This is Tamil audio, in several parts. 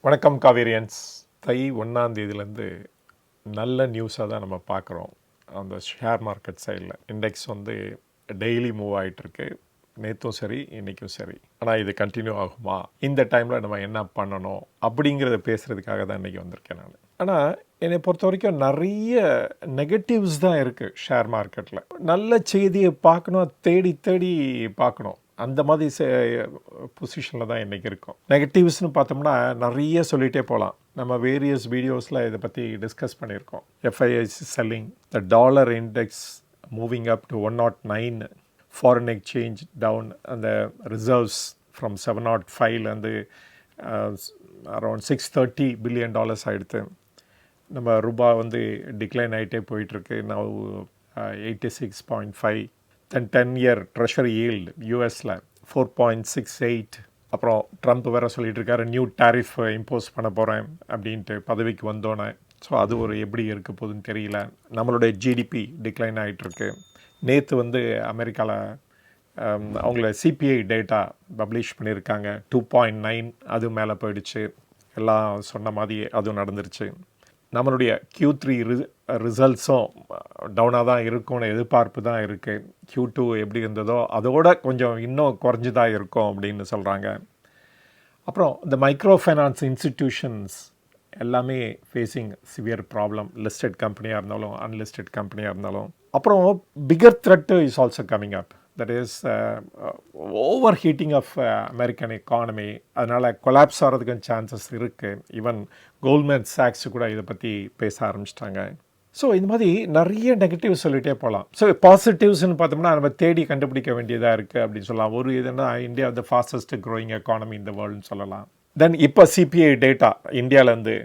வணக்கம் காவேரியன்ஸ். தை 1ஆம் தேதியிலேருந்து நல்ல நியூஸாக தான் நம்ம பார்க்குறோம். அந்த ஷேர் மார்க்கெட் சைடில் இண்டெக்ஸ் டெய்லி மூவ் ஆகிட்டுருக்கு. நேற்றும் சரி, இன்றைக்கும் சரி. ஆனால் இது கண்டினியூ ஆகுமா, இந்த டைமில் நம்ம என்ன பண்ணணும் அப்படிங்கிறத பேசுகிறதுக்காக தான் இன்றைக்கி வந்திருக்கேன் நான். ஆனால் என்னை பொறுத்த வரைக்கும் நிறைய நெகட்டிவ்ஸ் தான் இருக்குது ஷேர் மார்க்கெட்டில். நல்ல செய்தியை பார்க்கணும், தேடி தேடி பார்க்கணும். அந்த மாதிரி பொசிஷனில் தான் இன்றைக்கி இருக்கும். நெகட்டிவ்ஸ்னு பார்த்தோம்னா நிறைய சொல்லிகிட்டே போகலாம். நம்ம வேரியஸ் வீடியோஸில் இதை பற்றி டிஸ்கஸ் பண்ணியிருக்கோம். FIIs selling, the dollar index moving up to 109, foreign exchange down, அந்த ரிசர்வ்ஸ் ஃப்ரம் 705 அரௌண்ட் $630 பில்லியன் ஆகிடுது. நம்ம ரூபா டிக்ளைன் ஆகிட்டே போயிட்டுருக்கு. நவ் 86.5. தென் 10-year ட்ரெஷரி ஈல்டு யூஎஸில் 4.68. அப்புறம் ட்ரம்ப் வேறு சொல்லிகிட்டு இருக்காரு, நியூ டேரிஃப் இம்போஸ் பண்ண போகிறேன் அப்படின்ட்டு பதவிக்கு வந்தோன்னே. ஸோ அது எப்படி இருக்க போகுதுன்னு தெரியல. நம்மளுடைய ஜிடிபி டிக்ளைன் ஆகிட்டுருக்கு. நேற்று அமெரிக்காவில் அவங்கள சிபிஐ டேட்டா பப்ளிஷ் பண்ணியிருக்காங்க. 2.9 அது மேலே போயிடுச்சு. எல்லாம் சொன்ன மாதிரி அதுவும் நடந்துருச்சு. நம்மளுடைய Q3 ரிசல்ட்ஸும் டவுனாக தான் இருக்கும்னு எதிர்பார்ப்பு தான் இருக்குது. Q2 எப்படி இருந்ததோ அதோட கொஞ்சம் இன்னும் குறைஞ்சிதான் இருக்கும் அப்படின்னு சொல்கிறாங்க. அப்புறம் இந்த மைக்ரோ ஃபைனான்ஸ் இன்ஸ்டிடியூஷன்ஸ் எல்லாமே ஃபேஸிங் சிவியர் ப்ராப்ளம், லிஸ்டட் கம்பெனியாக இருந்தாலும் அன்லிஸ்டட் கம்பெனியாக இருந்தாலும். அப்புறம் bigger threat is also coming up. That is overheating of American economy. அதனால் கொலாப்ஸ் ஆகிறதுக்கும் சான்சஸ் இருக்குது. ஈவன் கோல்ட்மேன் சாக்ஸ் கூட இதை பற்றி பேச ஆரம்பிச்சிட்டாங்க. ஸோ இந்த மாதிரி நிறைய நெகட்டிவ் சொல்லிகிட்டே போகலாம். ஸோ பாசிட்டிவ்ஸ்னு பார்த்தோம்னா நம்ம தேடி கண்டுபிடிக்க வேண்டியதாக இருக்குது அப்படின்னு சொல்லலாம். ஒரு இதுனா இந்தியா ஃபாஸ்டஸ்ட் க்ரோயிங் எக்கானமி இந்த வேர்ல்டுன்னு சொல்லலாம். தென் இப்போ சிபிஐ டேட்டா இந்தியாவிலேருந்து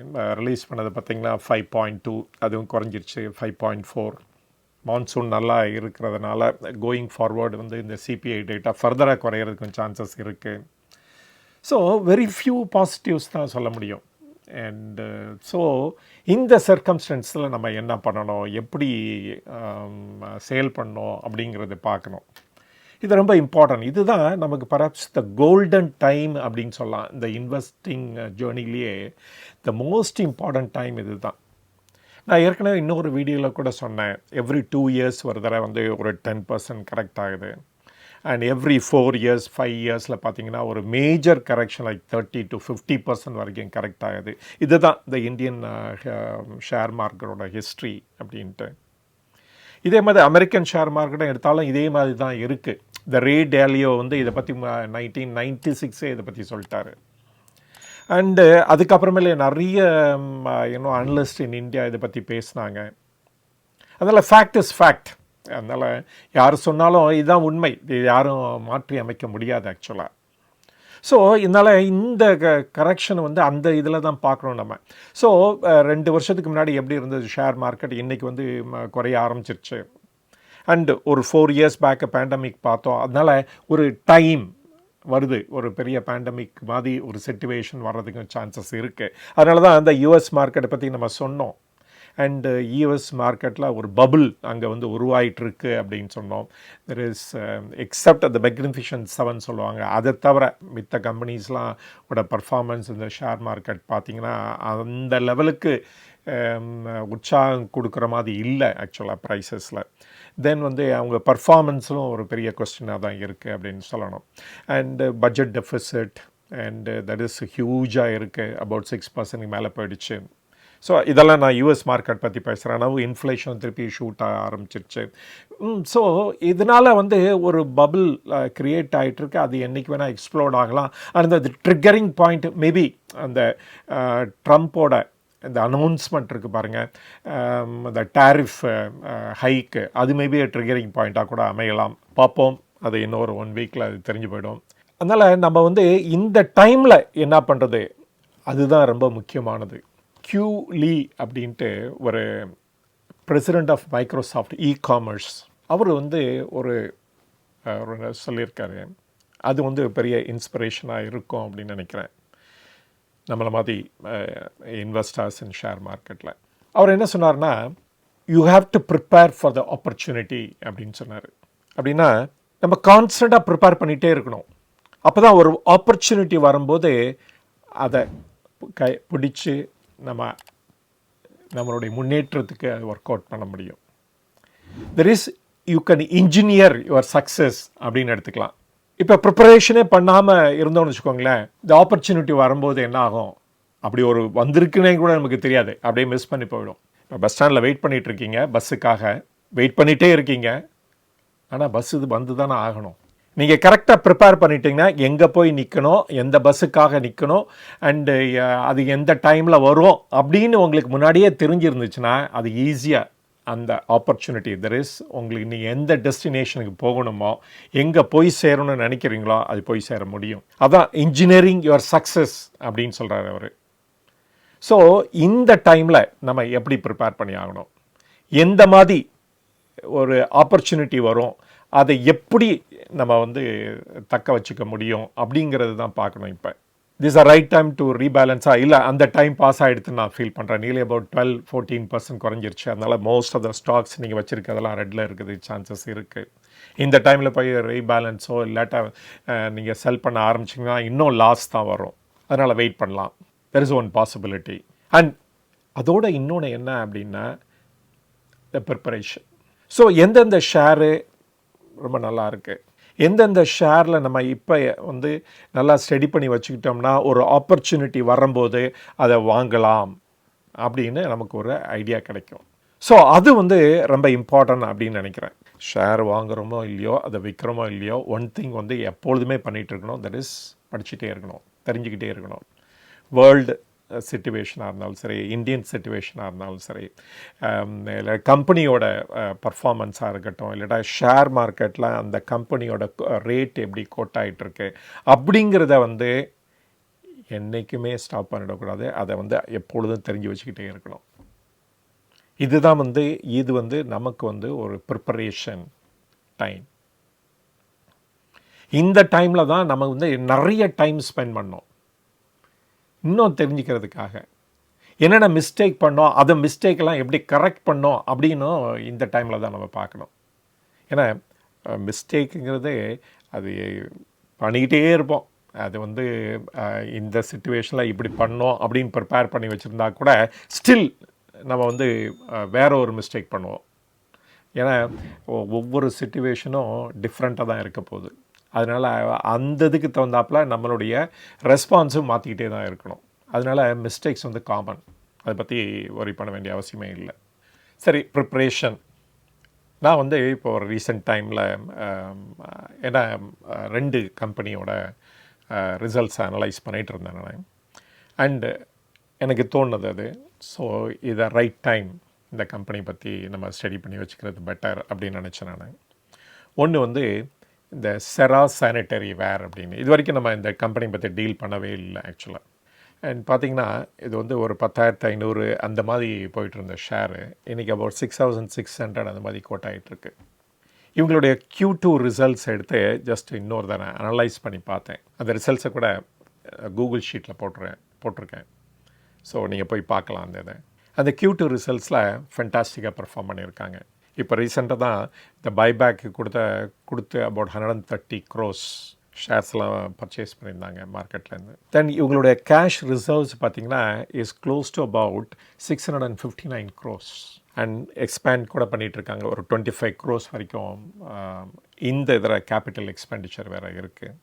ரிலீஸ் பண்ணது பார்த்திங்கன்னா 5.2, அதுவும் குறைஞ்சிருச்சு 5.4. மான்சூன் நல்லா இருக்கிறதுனால கோயிங் ஃபார்வர்டு இந்த சிபிஐ டேட்டா ஃபர்தராக குறையிறதுக்கும் சான்சஸ் இருக்குது. ஸோ வெரி ஃபியூ பாசிட்டிவ்ஸ் தான் சொல்ல முடியும். அண்டு ஸோ இந்த சர்க்கம்ஸ்டன்ஸில் நம்ம என்ன பண்ணணும், எப்படி சேல் பண்ணணும் அப்படிங்கிறத பார்க்கணும். இது ரொம்ப இம்பார்ட்டன்ட். இதுதான் நமக்கு பர்ஹாப்ஸ் த கோல்டன் டைம் அப்படின்னு சொல்லலாம். இந்த இன்வெஸ்டிங் ஜேர்னிலேயே த மோஸ்ட் இம்பார்ட்டன்ட் டைம் இது தான். நான் ஏற்கனவே இன்னொரு வீடியோவில் கூட சொன்னேன், எவ்ரி 2 years ஒரு தடவை ஒரு 10% கரெக்ட் ஆகுது. அண்ட் எவ்ரி 4 years 5 yearsல பார்த்தீங்கன்னா ஒரு மேஜர் கரெக்ஷன் லைக் 30 to 50% வரைக்கும் கரெக்ட் ஆகுது. இதுதான் இந்த இந்தியன் ஷேர் மார்க்கெட்டோட ஹிஸ்ட்ரி அப்படின்ட்டு. இதே மாதிரி அமெரிக்கன் ஷேர் மார்க்கெட்டை எடுத்தாலும் இதே மாதிரி தான் இருக்குது. இந்த ரே டேலியோ இதை பற்றி 1996 இதை பற்றி சொல்லிட்டாரு. அண்டு அதுக்கப்புறமேலே நிறைய அனலிஸ்ட் இன் இந்தியா இதை பற்றி பேசினாங்க. அதனால் ஃபேக்ட் இஸ் ஃபேக்ட். அதனால் யார் சொன்னாலும் இதுதான் உண்மை, இது யாரும் மாற்றி அமைக்க முடியாது ஆக்சுவலாக. ஸோ இதனால் இந்த கரெக்ஷன் அந்த இதில் தான் பார்க்குறோம் நம்ம. ஸோ 2 வருஷத்துக்கு முன்னாடி எப்படி இருந்தது ஷேர் மார்க்கெட், இன்றைக்கி குறைய ஆரம்பிச்சிருச்சு. அண்டு ஒரு 4 years பேக்கு பேண்டமிக் பார்த்தோம். அதனால் ஒரு டைம் வருது, ஒரு பெரிய பேண்டமிக் மாதிரி ஒரு சிச்சுவேஷன் வர்றதுக்கும் சான்சஸ் இருக்குது. அதனால தான் அந்த யூஎஸ் மார்க்கெட்டை பற்றி நம்ம சொன்னோம். அண்டு யூஎஸ் மார்க்கெட்டில் ஒரு பபுள் அங்கே உருவாயிட்டிருக்கு அப்படின்னு சொன்னோம். தெர் இஸ் எக்ஸப்ட் அந்த மேக்னிஃபிஷன்ட் 7 சொல்லுவாங்க, அதை தவிர மித்த கம்பெனிஸ்லாம் ஓட பர்ஃபார்மன்ஸ் இந்த ஷேர் மார்க்கெட் பார்த்திங்கன்னா அந்த லெவலுக்கு உற்சாகம் கொடுக்குற மாதிரி இல்லை ஆக்சுவலாக ப்ரைஸஸில். தென் அவங்க பர்ஃபார்மன்ஸும் ஒரு பெரிய கொஸ்டினாக தான் இருக்குது அப்படின்னு சொல்லணும். And budget deficit and that is ஹியூஜாக இருக்குது, அபவுட் 6% மேலே போயிடுச்சு. ஸோ இதெல்லாம் நான் யூஎஸ் மார்க்கெட் பற்றி பேசுகிறேன். ஆனால் இன்ஃப்ளேஷன் திருப்பி ஷூட் ஆக ஆரம்பிச்சிருச்சு. ஸோ இதனால் ஒரு பபுள் க்ரியேட் ஆகிட்டுருக்கு. அது என்றைக்கு வேணால் எக்ஸ்ப்ளோர்ட் ஆகலாம். அந்த ட்ரிகரிங் பாயிண்ட் மேபி அந்த ட்ரம்ப்போட இந்த அனௌன்ஸ்மெண்ட் இருக்குது பாருங்கள், இந்த டேரிஃப் ஹைக்கு, அது மேபி ட்ரிகரிங் பாயிண்ட்டாக கூட அமையலாம். பார்ப்போம், அது இன்னொரு 1 weekல அது தெரிஞ்சு போயிடும். அதனால் நம்ம இந்த டைமில் என்ன பண்ணுறது, அதுதான் ரொம்ப முக்கியமானது. கியூ லீ அப்படின்ட்டு ஒரு பிரசிடெண்ட் ஆஃப் மைக்ரோசாஃப்ட் இ-காமர்ஸ், அவர் ஒரு சொல்லியிருக்காரு. அது பெரிய இன்ஸ்பிரேஷனாக இருக்கும் அப்படின்னு நினைக்கிறேன் நம்மளை மாதிரி இன்வெஸ்டர்ஸ் இன் ஷேர் மார்க்கெட்டில். அவர் என்ன சொன்னார்னா, you have to prepare for the opportunity அப்படின்னு சொன்னார். அப்படின்னா நம்ம கான்ஸ்டண்ட்டாக ப்ரிப்பேர் பண்ணிகிட்டே இருக்கணும். அப்போ தான் ஒரு ஆப்பர்ச்சுனிட்டி வரும்போது அதை பிடிச்சி நம்மளுடைய முன்னேற்றத்துக்கு ஒர்க் அவுட் பண்ண முடியும். There is you can engineer your success அப்படின்னு எடுத்துக்கலாம். இப்போ ப்ரிப்பரேஷனே பண்ணாமல் இருந்தோம்னு வச்சுக்கோங்களேன், இந்த ஆப்பர்ச்சுனிட்டி வரும்போது என்ன ஆகும், அப்படி ஒரு வந்திருக்குன்னே கூட நமக்கு தெரியாது, அப்படியே மிஸ் பண்ணி போயிடும். இப்போ பஸ் ஸ்டாண்டில் வெயிட் பண்ணிகிட்டு இருக்கீங்க, பஸ்ஸுக்காக வெயிட் பண்ணிகிட்டே இருக்கீங்க, ஆனால் பஸ் இது வந்து தானே ஆகணும். நீங்கள் கரெக்டாக ப்ரிப்பேர் பண்ணிட்டீங்கன்னா எங்கே போய் நிற்கணும், எந்த பஸ்ஸுக்காக நிற்கணும், அண்டு அது எந்த டைமில் வரும் அப்படின்னு உங்களுக்கு முன்னாடியே தெரிஞ்சிருந்துச்சுன்னா அது ஈஸியாக அந்த ஆப்பர்ச்சுனிட்டி தெர் இஸ் உங்களுக்கு நீங்கள் எந்த டெஸ்டினேஷனுக்கு போகணுமோ, எங்கே போய் சேரணும்னு நினைக்கிறீங்களோ அது போய் சேர முடியும். அதான் இன்ஜினியரிங் யுவர் சக்ஸஸ் அப்படின்னு சொல்கிறார் அவர். ஸோ இந்த டைமில் நம்ம எப்படி ப்ரிப்பேர் பண்ணி ஆகணும், எந்த மாதிரி ஒரு ஆப்பர்ச்சுனிட்டி வரும், அதை எப்படி நம்ம தக்க வச்சுக்க முடியும் அப்படிங்கிறது தான் பார்க்கணும். இப்போ this are right time to ரீபேலன்ஸா, இல்லை அந்த டைம் பாஸ் ஆகிடுதுன்னு நான் ஃபீல் பண்ணுறேன். நியர்லி அபவுட் 12-14% குறைஞ்சிருச்சு. அதனால் மோஸ்ட் ஆஃப் த ஸ்டாக்ஸ் நீங்கள் வச்சுருக்கதெல்லாம் ரெட்டில் இருக்குது, சான்சஸ் இருக்குது. இந்த டைமில் போய் ரீபேலன்ஸோ இல்லாட்டா நீங்கள் செல் பண்ண ஆரம்பிச்சிங்கன்னா இன்னும் லாஸ் தான் வரும். அதனால் வெயிட் பண்ணலாம். There is one possibility. And அதோட இன்னொன்று என்ன அப்படின்னா த ப்ரிப்பரேஷன். ஸோ எந்தெந்த ஷேரு ரொம்ப நல்லா இருக்குது, எந்தெந்த ஷேரில் நம்ம இப்போ நல்லா ஸ்டடி பண்ணி வச்சுக்கிட்டோம்னா ஒரு ஆப்பர்ச்சுனிட்டி வரும்போது அதை வாங்கலாம் அப்படின்னு நமக்கு ஒரு ஐடியா கிடைக்கும். ஸோ அது ரொம்ப இம்பார்ட்டன்ட் அப்படின்னு நினைக்கிறேன். ஷேர் வாங்குகிறோமோ இல்லையோ, அதை விற்கிறோமோ இல்லையோ, ஒன் திங் எப்பொழுதுமே பண்ணிகிட்டு இருக்கணும், தட் இஸ் படிச்சுட்டே இருக்கணும், தெரிஞ்சுக்கிட்டே இருக்கணும். வேர்ல்டு சிச்சுவேஷனாக இருந்தாலும் சரி, இந்தியன் சிச்சுவேஷனாக இருந்தாலும் சரி, இல்லை கம்பெனியோட பர்ஃபார்மன்ஸாக இருக்கட்டும், இல்லாட்டா ஷேர் மார்க்கெட்டில் அந்த கம்பெனியோட ரேட் எப்படி கோட் ஆகிட்டுருக்கு அப்படிங்கிறத என்றைக்குமே ஸ்டாப் பண்ணிடக்கூடாது. அதை எப்பொழுதும் தெரிஞ்சு வச்சுக்கிட்டே இருக்கணும். இதுதான் இது நமக்கு ஒரு ப்ரிப்பரேஷன் டைம். இந்த டைமில் தான் நம்ம நிறைய டைம் ஸ்பெண்ட் பண்ணோம் இன்னும் தெரிஞ்சுக்கிறதுக்காக. என்னென்ன மிஸ்டேக் பண்ணோம், அதை மிஸ்டேக்கெல்லாம் எப்படி கரெக்ட் பண்ணோம் அப்படின்னும் இந்த டைமில் தான் நம்ம பார்க்கணும். ஏன்னா மிஸ்டேக்குங்கிறது அது பண்ணிக்கிட்டே இருப்போம். அது இந்த சிச்சுவேஷனில் இப்படி பண்ணோம் அப்படின்னு ப்ரிப்பேர் பண்ணி வச்சுருந்தா கூட ஸ்டில் நம்ம வேற ஒரு மிஸ்டேக் பண்ணுவோம். ஏன்னா ஒவ்வொரு சிச்சுவேஷனும் டிஃப்ரெண்ட்டாக தான் இருக்க போகுது. அதனால் அந்த இதுக்கு தகுந்தாப்பில் நம்மளுடைய ரெஸ்பான்ஸும் மாற்றிக்கிட்டே தான் இருக்கணும். அதனால் மிஸ்டேக்ஸ் காமன், அதை பற்றி ஒரி பண்ண வேண்டிய அவசியமே இல்லை. சரி, ப்ரிப்ரேஷன். நான் இப்போ ஒரு ரீசெண்ட் டைமில் ஏன்னா 2 கம்பெனியோட ரிசல்ட்ஸ் அனலைஸ் பண்ணிகிட்டு இருந்தேன் நான். அண்டு எனக்கு தோணுது அது, ஸோ இதை ரைட் டைம் இந்த கம்பெனி பற்றி நம்ம ஸ்டடி பண்ணி வச்சுக்கிறது பெட்டர் அப்படின்னு நினச்சேன் நான். ஒன்று இந்த செரா சானிட்டரிவேர் அப்படின்னு, இது வரைக்கும் நம்ம இந்த கம்பெனி பற்றி டீல் பண்ணவே இல்லை ஆக்சுவலாக. அண்ட் பார்த்திங்கன்னா இது ஒரு 10,500 அந்த மாதிரி போயிட்டு இருந்த ஷேரு இன்றைக்கி அபவுட் 6,600 அந்த மாதிரி கோட் ஆகிட்டுருக்கு. இவங்களுடைய Q2 ரிசல்ட்ஸ் எடுத்து ஜஸ்ட் இன்னொரு தானே அனலைஸ் பண்ணி பார்த்தேன். அந்த ரிசல்ட்ஸை கூட கூகுள் ஷீட்டில் போட்டிருக்கேன். ஸோ நீங்கள் போய் பார்க்கலாம். அந்த Q2 ரிசல்ட்ஸில் ஃபென்டாஸ்டிக்காக பர்ஃபார்ம் பண்ணியிருக்காங்க. இப்போ ரீசெண்டாக தான் இந்த பைபேக்கு கொடுத்து அபவுட் 130 crores ஷேர்ஸ்லாம் பர்ச்சேஸ் பண்ணியிருந்தாங்க மார்க்கெட்லேருந்து. தென் இவங்களுடைய கேஷ் ரிசர்வ்ஸ் பார்த்திங்கன்னா is close to about 659 crores. And expand கூட பண்ணிகிட்ருக்காங்க. ஒரு 25 crores வரைக்கும் இந்த இதில் கேபிட்டல் எக்ஸ்பெண்டிச்சர் வேறு இருக்குது.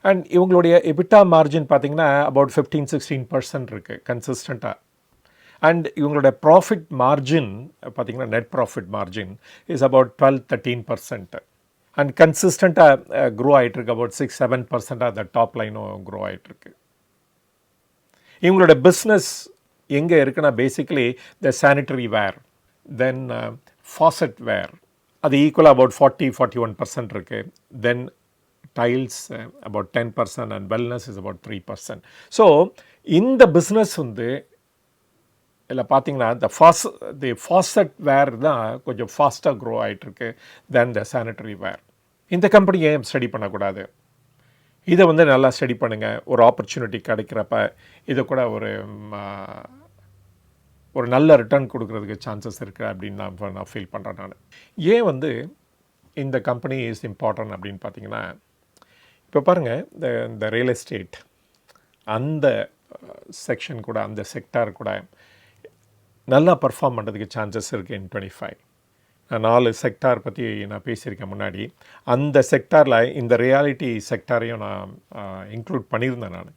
அண்ட் இவங்களுடைய எபிட்டா மார்ஜின் பார்த்திங்கன்னா அபவுட் 15-16% இருக்குது கன்சிஸ்டண்ட்டாக. அண்ட் இவங்களோட ப்ராஃபிட் மார்ஜின் பார்த்திங்கன்னா net profit margin is about 12-13%. And கன்சிஸ்டண்ட்டாக க்ரோ ஆகிட்டுருக்கு. அபவுட் 6-7% அந்த டாப் லைனும் க்ரோ ஆகிட்டுருக்கு. இவங்களோட பிஸ்னஸ் எங்கே இருக்குன்னா basically the sanitary ware, then faucet ware, அது ஈக்குவலாக அபவுட் 40-41% இருக்குது. Then tiles about 10% and wellness is about 3%. So இந்த பிஸ்னஸ் இல்லை பார்த்தீங்கன்னா தி ஃபாசட் வேர் தான் கொஞ்சம் ஃபாஸ்ட்டாக க்ரோ ஆகிட்டுருக்கு தென் த சானிட்டரி வேர். இந்த கம்பெனி ஏன் ஸ்டடி பண்ணக்கூடாது? இதை நல்லா ஸ்டடி பண்ணுங்கள். ஒரு ஆப்பர்ச்சுனிட்டி கிடைக்கிறப்ப இதை கூட ஒரு நல்ல ரிட்டர்ன் கொடுக்கறதுக்கு சான்சஸ் இருக்குது அப்படின்னு நான் ஃபீல் பண்ணுறேன் நான். ஏன் இந்த கம்பெனி இஸ் இம்பார்ட்டன்ட் அப்படின்னு பார்த்தீங்கன்னா, இப்போ பாருங்கள், இந்த ரியல் எஸ்டேட் அந்த செக்ஷன் கூட அந்த செக்டார் கூட நல்லா பர்ஃபார்ம் பண்ணுறதுக்கு சான்சஸ் இருக்குது இன் 25. நான் 4 செக்டார் பற்றி நான் பேசியிருக்கேன் முன்னாடி. அந்த செக்டாரில் இந்த ரியாலிட்டி செக்டாரையும் நான் இன்க்ளூட் பண்ணியிருந்தேன் நான்.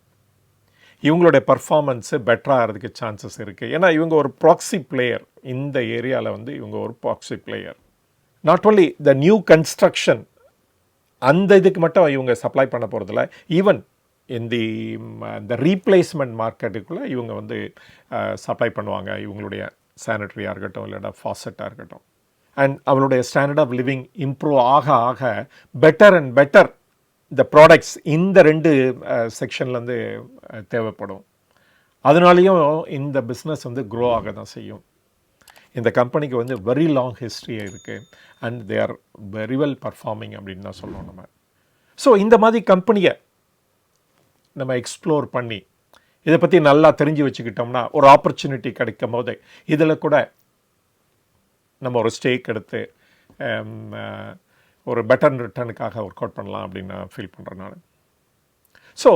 இவங்களுடைய பர்ஃபார்மன்ஸு பெட்டராக ஆகிறதுக்கு சான்சஸ் இருக்குது. ஏன்னா இவங்க ஒரு ப்ராக்ஸி பிளேயர். இந்த ஏரியாவில் வந்து இவங்க ஒரு proxy player. Not only the new construction அந்த இதுக்கு மட்டும் இவங்க சப்ளை பண்ண போகிறதில்ல, ஈவன் இந்த ரீப்ளேஸ்மெண்ட் மார்க்கெட்டுக்குள்ளே இவங்க வந்து சப்ளை பண்ணுவாங்க. இவங்களுடைய சானிட்டரியாக இருக்கட்டும், இல்லைன்னா ஃபாசட்டாக இருக்கட்டும். அண்ட் அவளுடைய ஸ்டாண்டர்ட் ஆஃப் லிவிங் இம்ப்ரூவ் ஆக ஆக பெட்டர் அண்ட் பெட்டர் இந்த ப்ராடக்ட்ஸ் இந்த 2 செக்ஷன்லேருந்து தேவைப்படும். அதனாலேயும் இந்த பிஸ்னஸ் வந்து க்ரோ ஆக தான் செய்யும். இந்த கம்பெனிக்கு வந்து வெரி லாங் ஹிஸ்ட்ரி இருக்குது and they are very well performing அப்படின்னு தான் சொல்லணும் நம்ம. ஸோ இந்த மாதிரி கம்பெனியை நம்ம எக்ஸ்ப்ளோர் பண்ணி இதை பற்றி நல்லா தெரிஞ்சு வச்சுக்கிட்டோம்னா ஒரு ஆப்பர்ச்சுனிட்டி கிடைக்கும் போது இதில் கூட நம்ம ஒரு ஸ்டேக் எடுத்து ஒரு பெட்டர் ரிட்டர்னுக்காக ஒர்க் அவுட் பண்ணலாம் அப்படின்னு நான் ஃபீல் பண்ணுறேன் நான். ஸோ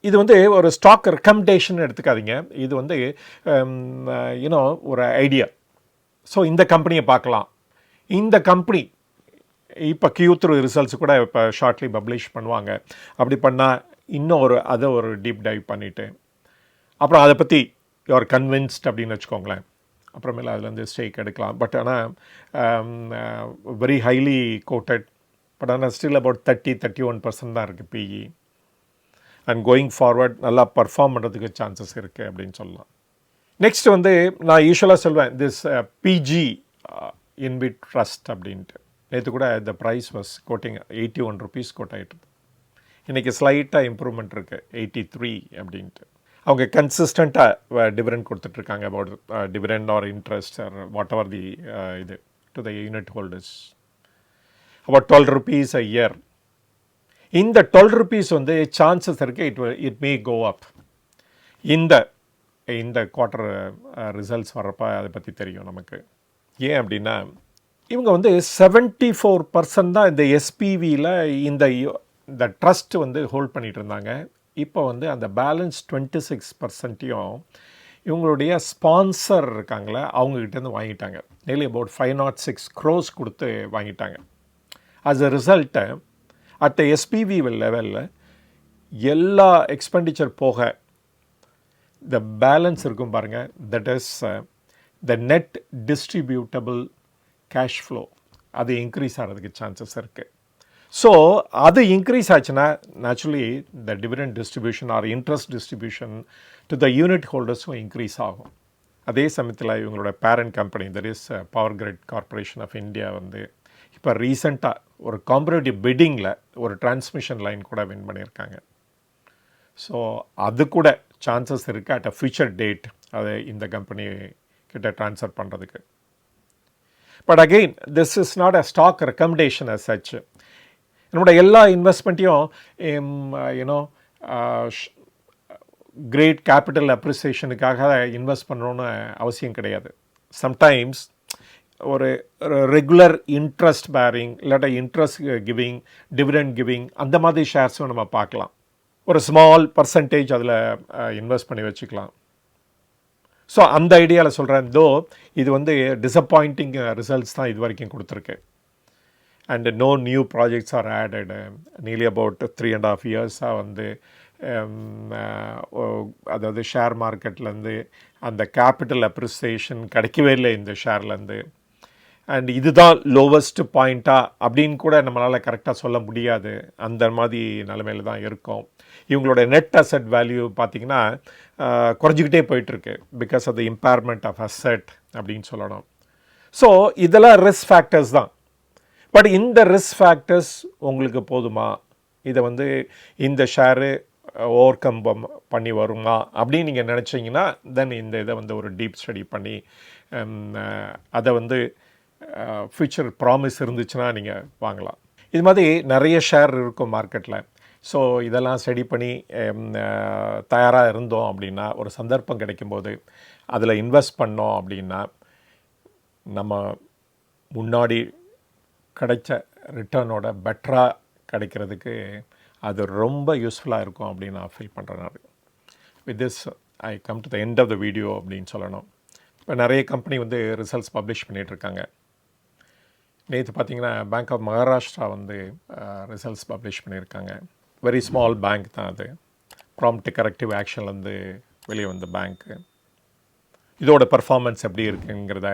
இது வந்து ஒரு ஸ்டாக் ரெக்கமெண்டேஷன் எடுத்துக்காதீங்க. இது வந்து யூனோ ஒரு ஐடியா. ஸோ இந்த கம்பெனியை பார்க்கலாம். இந்த கம்பெனி இப்போ Q3 ரிசல்ட்ஸ் கூட இப்போ ஷார்ட்லி பப்ளிஷ் பண்ணுவாங்க. அப்படி பண்ணால் இன்னும் அதை ஒரு டீப் டைவ் பண்ணிவிட்டு அப்புறம் அதை பற்றி யூஆர் கன்வின்ஸ்ட் அப்படின்னு வச்சுக்கோங்களேன். அப்புறமேல அதுலேருந்து ஸ்டேக் எடுக்கலாம். பட் ஆனால் வெரி ஹைலி கோட்டட். பட் ஆனால் ஸ்டில் அபவுட் 30-31% தான் இருக்குது PE. அண்ட் கோயிங் ஃபார்வர்ட் நல்லா பர்ஃபார்ம் பண்ணுறதுக்கு சான்சஸ் இருக்குது அப்படின்னு சொல்லலாம். நெக்ஸ்ட் வந்து நான் யூஸ்வலாக சொல்வேன் திஸ் PgInvit ட்ரஸ்ட் அப்படின்ட்டு. நேற்று கூட the price was quoting 81 rupees quote ஆகிட்டு. இன்றைக்கி ஸ்லைட்டாக இம்ப்ரூவ்மெண்ட் இருக்குது 83 அப்படின்ட்டு. அவங்க கன்சிஸ்டண்ட்டாக டிவிடெண்ட் கொடுத்துட்ருக்காங்க. About dividend or interest or whatever the இது to the unit holders about 12 rupees a year. இந்த 12 rupees வந்து சான்சஸ் இருக்குது இட் மே கோ அப். இந்த குவார்ட்டர் ரிசல்ட்ஸ் வர்றப்ப அதை பற்றி தெரியும் நமக்கு. ஏன் அப்படின்னா இவங்க வந்து 74% தான் இந்த SPVயில் இந்த ட்ரஸ்ட் வந்து ஹோல்ட் பண்ணிகிட்டு இருந்தாங்க. இப்போ வந்து அந்த பேலன்ஸ் 26%யும் இவங்களுடைய ஸ்பான்சர் இருக்காங்களே அவங்கக்கிட்டேருந்து வாங்கிட்டாங்க. நியர்லி அபவுட் 506 crores கொடுத்து வாங்கிட்டாங்க. As a result at the SPV லெவலில் எல்லா எக்ஸ்பெண்டிச்சர் போக த பேலன்ஸ் இருக்கும் பாருங்கள், that is the net distributable cash flow அது இன்க்ரீஸ் ஆகிறதுக்கு சான்சஸ் இருக்குது. ஸோ அது இன்க்ரீஸ் ஆச்சுன்னா naturally the dividend distribution or interest distribution to the unit ஹோல்டர்ஸும் இன்க்ரீஸ் ஆகும். அதே சமயத்தில் இவங்களோட parent company that is power grid corporation of India வந்து இப்போ ரீசெண்டாக ஒரு காம்பரேட்டிவ் பிட்டிங்கில் ஒரு டிரான்ஸ்மிஷன் லைன் கூட வின் பண்ணியிருக்காங்க. ஸோ அது கூட சான்சஸ் இருக்குது அட் அ ஃபியூச்சர் டேட் அதை இந்த கம்பெனி கிட்ட ட்ரான்ஸ்ஃபர் பண்ணுறதுக்கு. But again this is not a stock recommendation as such. என்னோட எல்லா இன்வெஸ்ட்மெண்ட்டையும் யூனோ கிரேட் கேபிட்டல் அப்ரிசியேஷனுக்காக இன்வெஸ்ட் பண்ணணுன்னு அவசியம் கிடையாது. சம்டைம்ஸ் ஒரு ரெகுலர் இன்ட்ரெஸ்ட் பேரிங் இல்லாட்டா இன்ட்ரெஸ்ட் கிவிங் டிவிடெண்ட் கிவிங் அந்த மாதிரி ஷேர்ஸும் நம்ம பார்க்கலாம். ஒரு ஸ்மால் பர்சன்டேஜ் அதில் இன்வெஸ்ட் பண்ணி வச்சுக்கலாம். ஸோ அந்த ஐடியாவில் சொல்கிறேன். தோ இது வந்து டிசப்பாயிண்டிங் ரிசல்ட்ஸ் தான் இது வரைக்கும் கொடுத்துருக்கு. And no new projects are added. Nearly about 3.5 yearsஸாக வந்து அதாவது ஷேர் மார்க்கெட்லேருந்து அந்த கேபிட்டல் அப்ரிசியேஷன் கிடைக்கவே இல்லை இந்த ஷேர்லேருந்து. அண்ட் இதுதான் லோவஸ்ட் பாயிண்ட்டாக அப்படின்னு கூட நம்மளால் கரெக்டாக சொல்ல முடியாது. அந்த மாதிரி நிலைமையில் தான் இருக்கும். இவங்களோட நெட் அசெட் வேல்யூ பார்த்திங்கன்னா குறைஞ்சிக்கிட்டே போயிட்டுருக்கு because of the impairment of asset அப்படின்னு சொல்லணும். ஸோ இதெல்லாம் ரிஸ்க் ஃபேக்டர்ஸ் தான். பட் இந்த ரிஸ்க் ஃபேக்டர்ஸ் உங்களுக்கு போதுமா? இதை வந்து இந்த ஷேரு ஓவர் கம் பண்ணி வருமா அப்படின்னு நீங்கள் நினச்சிங்கன்னா தென் இந்த இதை வந்து ஒரு டீப் ஸ்டடி பண்ணி அதை வந்து ஃபியூச்சர் ப்ராமிஸ் இருந்துச்சுன்னா நீங்கள் வாங்கலாம். இது மாதிரி நிறைய ஷேர் இருக்கும் மார்க்கெட்டில். ஸோ இதெல்லாம் ஸ்டடி பண்ணி தயாராக இருந்தோம் அப்படின்னா ஒரு சந்தர்ப்பம் கிடைக்கும்போது அதில் இன்வெஸ்ட் பண்ணோம் அப்படின்னா நம்ம முன்னாடி கிடைச்ச ரிட்டர்னோட பெட்டராக கிடைக்கிறதுக்கு அது ரொம்ப யூஸ்ஃபுல்லாக இருக்கும் அப்படின்னு நான் ஃபீல் பண்ணுறேன். With this, I come to the end of the video அப்படின்னு சொல்லணும். இப்போ நிறைய கம்பெனி வந்து ரிசல்ட்ஸ் பப்ளிஷ் பண்ணிகிட்ருக்காங்க. நேற்று பார்த்தீங்கன்னா பேங்க் ஆஃப் மகாராஷ்டிரா வந்து ரிசல்ட்ஸ் பப்ளிஷ் பண்ணியிருக்காங்க. வெரி ஸ்மால் பேங்க் தான் அது. ப்ராம்ப்ட் கரெக்டிவ் ஆக்ஷன்லேருந்து வெளியே வந்த பேங்க்கு. இதோட பர்ஃபார்மன்ஸ் எப்படி இருக்குங்கிறத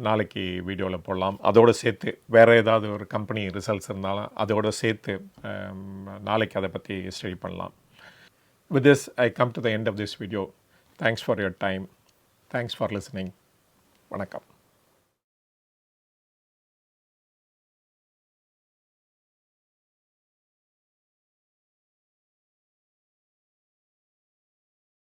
நாளைக்கு வீடியோவில் போடலாம். அதோடு சேர்த்து வேறு ஏதாவது ஒரு கம்பெனி ரிசல்ட்ஸ் இருந்தாலும் அதோடு சேர்த்து நாளைக்கு அதை பற்றி ஸ்டடி பண்ணலாம். With this, I come to the end of this video. Thanks for your time. Thanks for listening. வணக்கம்.